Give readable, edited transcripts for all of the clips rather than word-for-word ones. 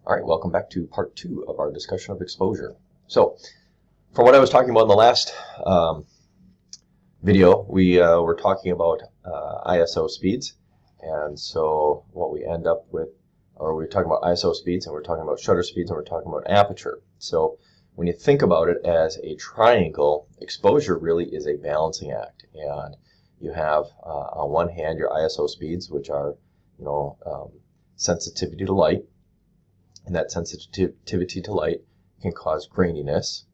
All right, welcome back to part 2 of our discussion of exposure. So, from what I was talking about in the last video, we were talking about ISO speeds, and so what we end up with, or we're talking about ISO speeds, and we're talking about shutter speeds, and we're talking about aperture. So, when you think about it as a triangle, exposure really is a balancing act, and you have on one hand your ISO speeds, which are, sensitivity to light. And that sensitivity to light can cause graininess.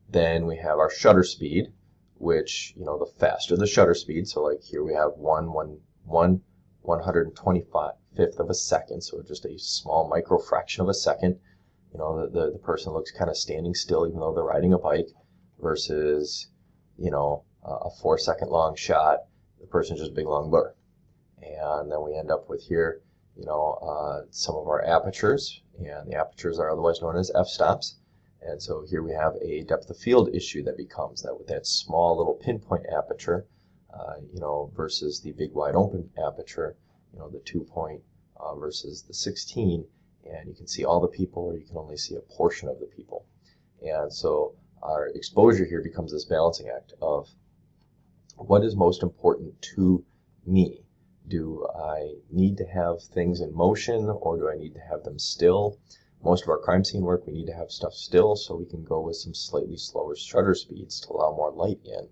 Then we have our shutter speed, which, the faster the shutter speed, so like here we have 1/125th of a second, so just a small micro fraction of a second. The person looks kind of standing still even though they're riding a bike, versus, a 4-second long shot, the person's just a big long blur. And then we end up with here, some of our apertures, and the apertures are otherwise known as f-stops. And so here we have a depth of field issue that becomes that with that small little pinpoint aperture, versus the big wide open aperture, the 2-point versus the 16, and you can see all the people or you can only see a portion of the people. And so our exposure here becomes this balancing act of what is most important to me. Do I need to have things in motion, or do I need to have them still? Most of our crime scene work, we need to have stuff still, so we can go with some slightly slower shutter speeds to allow more light in.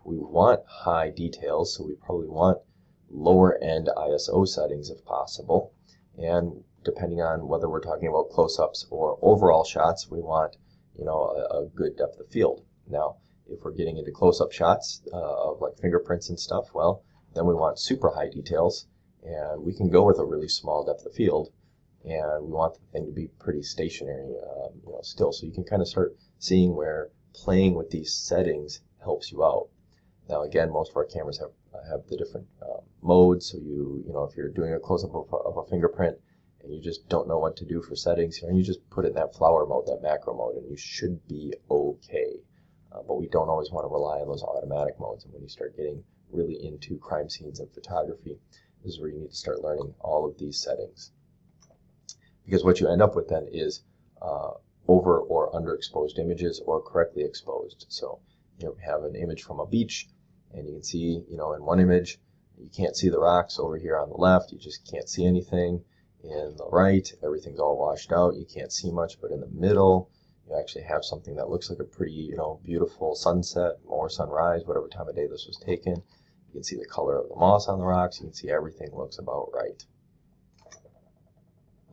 We want high details, so we probably want lower end ISO settings if possible. And depending on whether we're talking about close-ups or overall shots, we want, a good depth of field. Now, if we're getting into close-up shots of like fingerprints and stuff, well, then we want super high details, and we can go with a really small depth of field, and we want the thing to be pretty stationary, still. So you can kind of start seeing where playing with these settings helps you out. Now, again, most of our cameras have the different modes. So if you're doing a close-up of a fingerprint and you just don't know what to do for settings here, and you just put it in that flower mode, that macro mode, and you should be okay. But we don't always want to rely on those automatic modes, and when you start getting really into crime scenes and photography, this is where you need to start learning all of these settings. Because what you end up with then is over or underexposed images, or correctly exposed. So we have an image from a beach, and you can see, in one image, you can't see the rocks over here on the left, you just can't see anything. In the right, everything's all washed out, you can't see much, but in the middle, you actually have something that looks like a pretty, beautiful sunset or sunrise, whatever time of day this was taken. You can see the color of the moss on the rocks. You can see everything looks about right.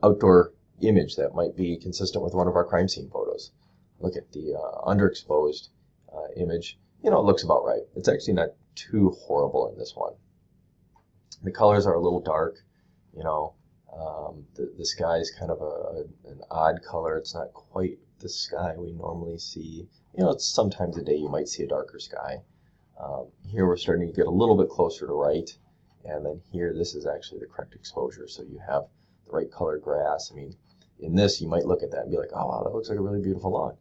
Outdoor image that might be consistent with one of our crime scene photos. Look at the underexposed image. It looks about right. It's actually not too horrible in this one. The colors are a little dark. The sky is kind of an odd color. It's not quite the sky we normally see. It's sometimes a day you might see a darker sky. Here we're starting to get a little bit closer to right, and then here this is actually the correct exposure, so you have the right colored grass. I mean, in this you might look at that and be like, oh wow, that looks like a really beautiful lawn.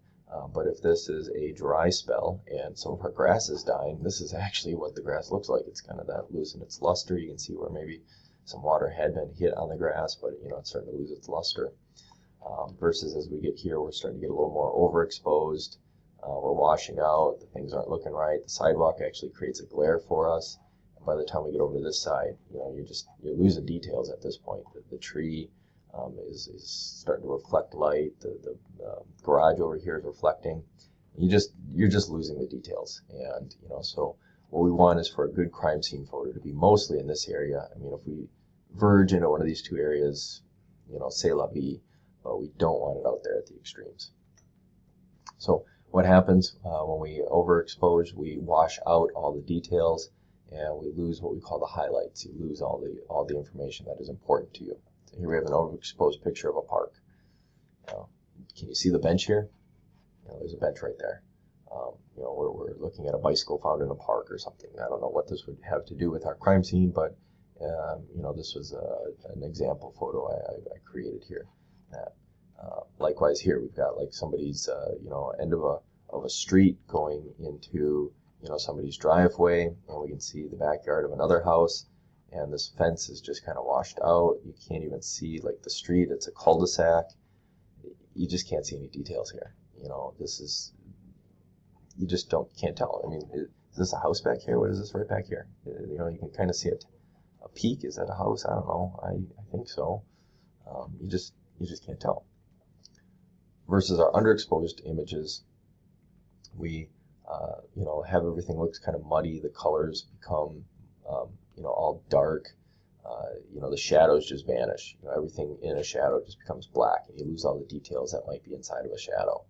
But if this is a dry spell and some of our grass is dying, this is actually what the grass looks like. It's kind of that losing its luster. You can see where maybe some water had been hit on the grass, but it's starting to lose its luster. Versus as we get here, we're starting to get a little more overexposed. We're washing out, the things aren't looking right. The sidewalk actually creates a glare for us. And by the time we get over to this side, you're losing details at this point. The tree is starting to reflect light. The garage over here is reflecting. You're just losing the details. And so what we want is for a good crime scene photo to be mostly in this area. I mean, if we verge into one of these two areas, c'est la vie, but we don't want it out there at the extremes. So what happens when we overexpose? We wash out all the details, and we lose what we call the highlights. You lose all the information that is important to you. So here we have an overexposed picture of a park. Can you see the bench here? There's a bench right there. We're looking at a bicycle found in a park or something. I don't know what this would have to do with our crime scene, but this was an example photo I created here. Likewise here, we've got like somebody's end of a street going into somebody's driveway, and we can see the backyard of another house, and this fence is just kind of washed out. You can't even see like the street. It's a cul-de-sac, you just can't see any details here. You know, this is, you just can't tell. I mean, is this a house back here? What is this right back here? You know, you can kind of see it. A peak, is that a house? I don't know. I think so. You just can't tell. Versus our underexposed images, we you know, have everything looks kind of muddy. The colors become you know, all dark. You know, the shadows just vanish. You know, everything in a shadow just becomes black, and you lose all the details that might be inside of a shadow.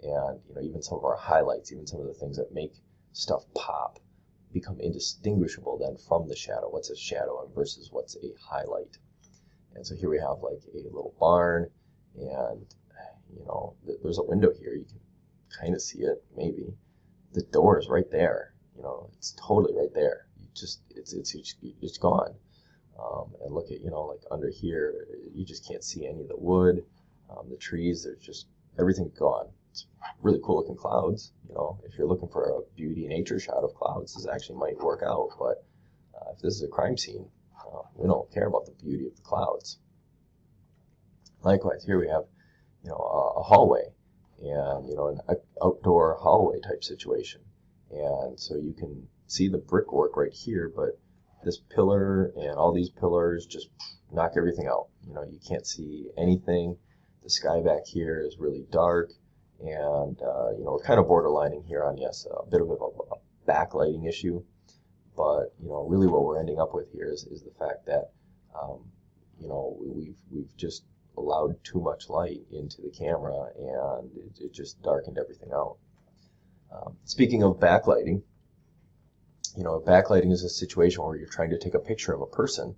And you know, even some of our highlights, even some of the things that make stuff pop, become indistinguishable then from the shadow. What's a shadow versus what's a highlight? And so here we have like a little barn, and you know, there's a window here. You can kind of see it, maybe. The door is right there. You know, it's totally right there. You just, it's gone. And look at, you know, like under here, you just can't see any of the wood, the trees. There's just, everything's gone. It's really cool looking clouds. You know, if you're looking for a beauty nature shot of clouds, this actually might work out. But if this is a crime scene, we don't care about the beauty of the clouds. Likewise, here we have, you know, a hallway, and you know, an outdoor hallway type situation. And so you can see the brickwork right here, but this pillar and all these pillars just knock everything out. You know, you can't see anything. The sky back here is really dark, and you know, we're kind of borderlining here on, yes, a bit of a backlighting issue, but you know, really what we're ending up with here is the fact that you know, we've just allowed too much light into the camera, and it just darkened everything out. Speaking of backlighting, you know, backlighting is a situation where you're trying to take a picture of a person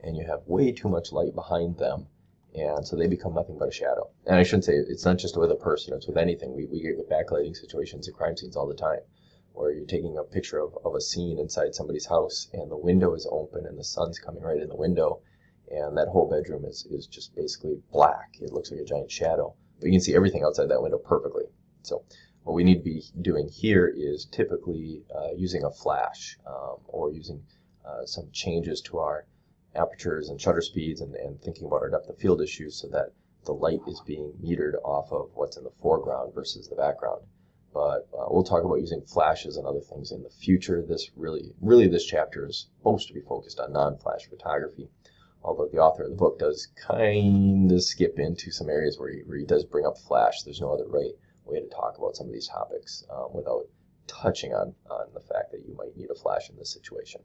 and you have way too much light behind them, and so they become nothing but a shadow. And I shouldn't say it's not just with a person, it's with anything. We get backlighting situations in crime scenes all the time, where you're taking a picture of a scene inside somebody's house, and the window is open and the sun's coming right in the window, and that whole bedroom is just basically black. It looks like a giant shadow, but you can see everything outside that window perfectly. So what we need to be doing here is typically using a flash, or using some changes to our apertures and shutter speeds, and thinking about our depth of field issues so that the light is being metered off of what's in the foreground versus the background. But we'll talk about using flashes and other things in the future. This really this chapter is supposed to be focused on non-flash photography, although the author of the book does kind of skip into some areas where he does bring up flash. There's no other way to talk about some of these topics without touching on the fact that you might need a flash in this situation.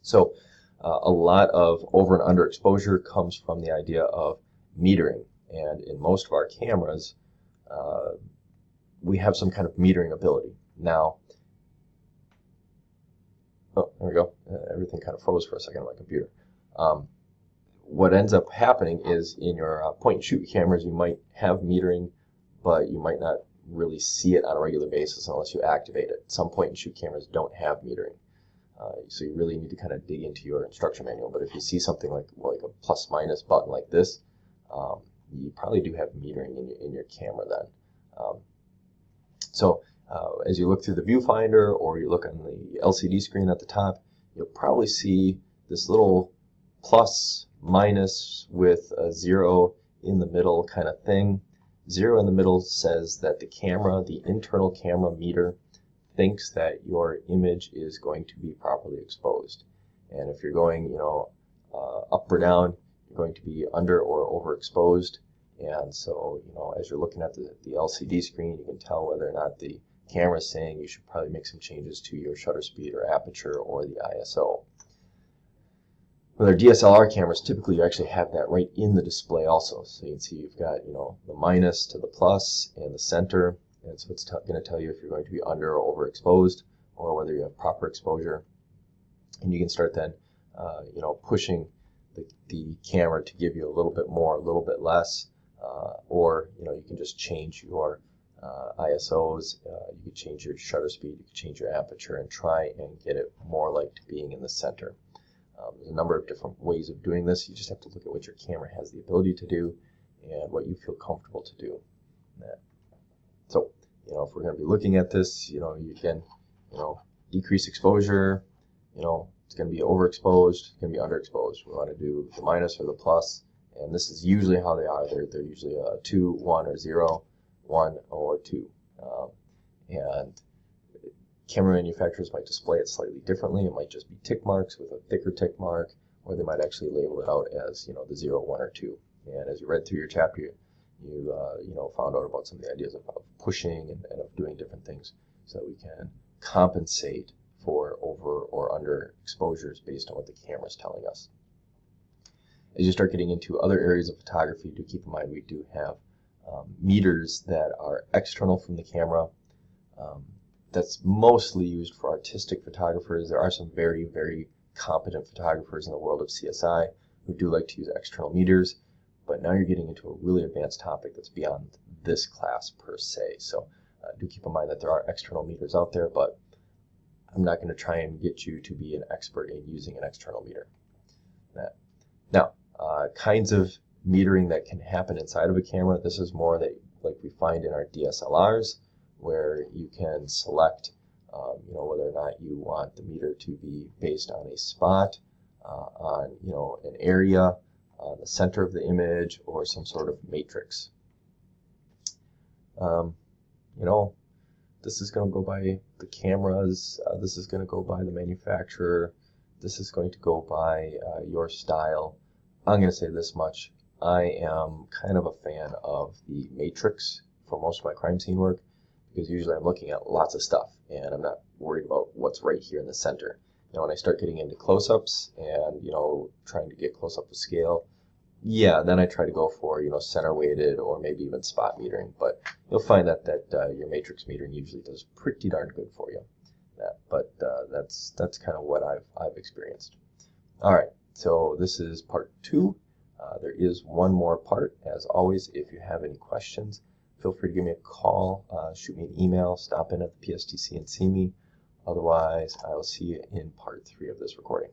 So a lot of over and under exposure comes from the idea of metering, and in most of our cameras we have some kind of metering ability. Now, oh, there we go. Everything kind of froze for a second on my computer. What ends up happening is in your point and shoot cameras, you might have metering, but you might not really see it on a regular basis unless you activate it. Some point and shoot cameras don't have metering, so you really need to kind of dig into your instruction manual. But if you see something like a plus minus button like this, you probably do have metering in your camera then. So as you look through the viewfinder, or you look on the LCD screen at the top, you'll probably see this little plus minus with a 0 in the middle kind of thing. 0 in the middle says that the camera, the internal camera meter, thinks that your image is going to be properly exposed. And if you're going, you know, up or down, you're going to be under or overexposed. And so, you know, as you're looking at the LCD screen, you can tell whether or not the camera is saying you should probably make some changes to your shutter speed or aperture or the ISO. With our DSLR cameras, typically you actually have that right in the display also. So you can see you've got, you know, the minus to the plus and the center, and so it's going to tell you if you're going to be under or overexposed, or whether you have proper exposure. And you can start then, you know, pushing the camera to give you a little bit more, a little bit less, or you know, you can just change your ISOs. You can change your shutter speed, you can change your aperture, and try and get it more like being in the center. There's a number of different ways of doing this. You just have to look at what your camera has the ability to do and what you feel comfortable to do. So, you know, if we're going to be looking at this, you know, you can, you know, decrease exposure. You know, it's going to be overexposed, it's going to be underexposed. We want to do the minus or the plus, And this is usually how they are. They're usually a 2, 1, or 0, 1, or 2. And camera manufacturers might display it slightly differently. It might just be tick marks with a thicker tick mark, or they might actually label it out as, you know, the 0, 1, or 2. And as you read through your chapter, you know, found out about some of the ideas of pushing and of doing different things so that we can compensate for over or under exposures based on what the camera is telling us. As you start getting into other areas of photography, do keep in mind we do have meters that are external from the camera. That's mostly used for artistic photographers. There are some very, very competent photographers in the world of CSI who do like to use external meters, but now you're getting into a really advanced topic that's beyond this class per se. So do keep in mind that there are external meters out there, but I'm not going to try and get you to be an expert in using an external meter. Now, kinds of metering that can happen inside of a camera. This is more that like we find in our DSLRs, where you can select you know, whether or not you want the meter to be based on a spot, on, you know, an area, the center of the image, or some sort of matrix. You know, this is going to go by the cameras, this is going to go by the manufacturer, this is going to go by your style. I'm going to say this much: I am kind of a fan of the matrix for most of my crime scene work, because usually I'm looking at lots of stuff and I'm not worried about what's right here in the center. You know, when I start getting into close-ups and, you know, trying to get close up with scale, yeah, then I try to go for, you know, center weighted or maybe even spot metering. But you'll find that your matrix metering usually does pretty darn good for you. But that's kind of what I've experienced. All right, so this is part 2. There is one more part. As always, if you have any questions, feel free to give me a call, shoot me an email, stop in at the PSTC and see me. Otherwise, I will see you in part 3 of this recording.